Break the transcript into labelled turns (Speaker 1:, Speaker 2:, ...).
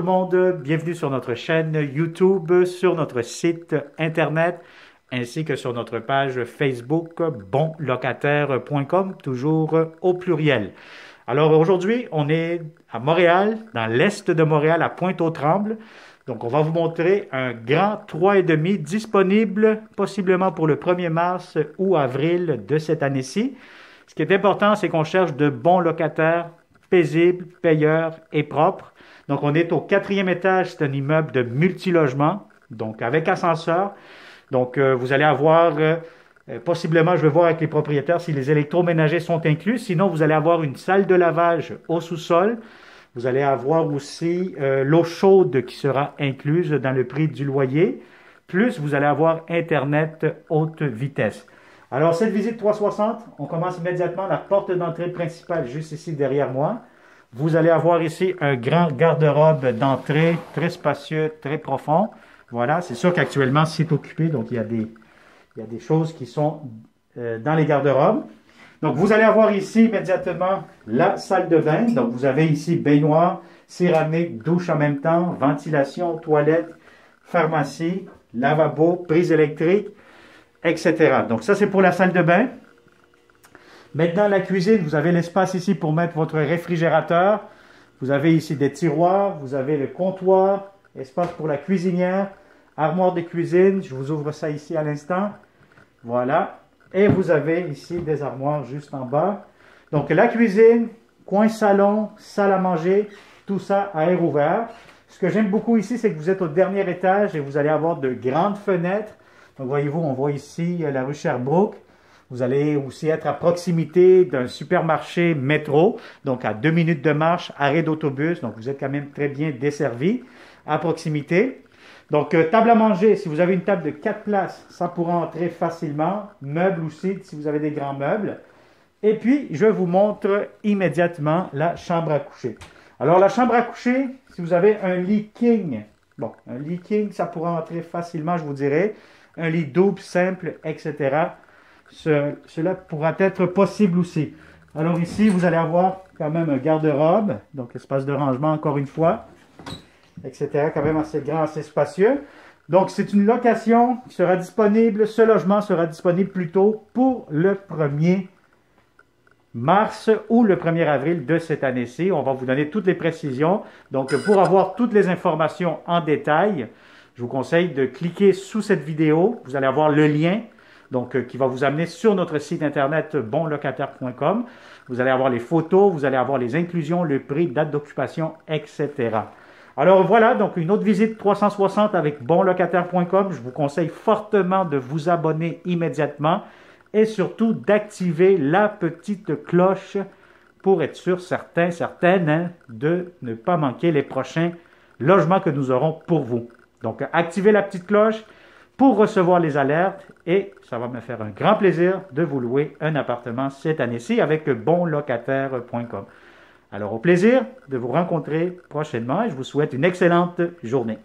Speaker 1: le monde, bienvenue sur notre chaîne YouTube, sur notre site internet, ainsi que sur notre page Facebook bonlocataire.com, toujours au pluriel. Alors aujourd'hui, on est à Montréal, dans l'est de Montréal, à Pointe-aux-Trembles. Donc on va vous montrer un grand 3,5 disponible possiblement pour le 1er mars ou avril de cette année-ci. Ce qui est important, c'est qu'on cherche de bons locataires, paisibles, payeurs et propres. Donc on est au 4e étage, c'est un immeuble de multilogement, donc avec ascenseur. Donc vous allez avoir, possiblement, je vais voir avec les propriétaires si les électroménagers sont inclus. Sinon, vous allez avoir une salle de lavage au sous-sol. Vous allez avoir aussi l'eau chaude qui sera incluse dans le prix du loyer. Plus, vous allez avoir Internet haute vitesse. Alors, cette visite 360, on commence immédiatement la porte d'entrée principale juste ici derrière moi. Vous allez avoir ici un grand garde-robe d'entrée, très spacieux, très profond. Voilà, c'est sûr qu'actuellement, c'est occupé, donc il y a des choses qui sont dans les garde-robes. Donc, vous allez avoir ici immédiatement la salle de bain. Donc, vous avez ici baignoire, céramique, douche en même temps, ventilation, toilette, pharmacie, lavabo, prise électrique, etc. Donc, ça, c'est pour la salle de bain. Maintenant, la cuisine, vous avez l'espace ici pour mettre votre réfrigérateur. Vous avez ici des tiroirs, vous avez le comptoir, espace pour la cuisinière, armoire de cuisine. Je vous ouvre ça ici à l'instant. Voilà. Et vous avez ici des armoires juste en bas. Donc, la cuisine, coin salon, salle à manger, tout ça à air ouvert. Ce que j'aime beaucoup ici, c'est que vous êtes au dernier étage et vous allez avoir de grandes fenêtres. Donc, voyez-vous, on voit ici la rue Sherbrooke. Vous allez aussi être à proximité d'un supermarché métro, donc à 2 minutes de marche, arrêt d'autobus. Donc, vous êtes quand même très bien desservi à proximité. Donc, table à manger, si vous avez une table de 4 places, ça pourra entrer facilement. Meubles aussi, si vous avez des grands meubles. Et puis, je vous montre immédiatement la chambre à coucher. Alors, la chambre à coucher, si vous avez un lit king, bon, un lit king, ça pourra entrer facilement, je vous dirais. Un lit double, simple, etc. Cela pourra être possible aussi. Alors ici, vous allez avoir quand même un garde-robe, donc espace de rangement encore une fois, etc. Quand même assez grand, assez spacieux. Donc c'est une location qui sera disponible, ce logement sera disponible plutôt pour le 1er mars ou le 1er avril de cette année-ci. On va vous donner toutes les précisions. Donc pour avoir toutes les informations en détail, je vous conseille de cliquer sous cette vidéo. Vous allez avoir le lien. Donc, qui va vous amener sur notre site internet bonlocataire.com. Vous allez avoir les photos, vous allez avoir les inclusions, le prix, date d'occupation, etc. Alors voilà, donc une autre visite 360 avec bonlocataire.com. Je vous conseille fortement de vous abonner immédiatement et surtout d'activer la petite cloche pour être sûr, certaines, de ne pas manquer les prochains logements que nous aurons pour vous. Donc, activez la petite cloche pour recevoir les alertes et ça va me faire un grand plaisir de vous louer un appartement cette année-ci avec bonlocataire.com. Alors au plaisir de vous rencontrer prochainement et je vous souhaite une excellente journée.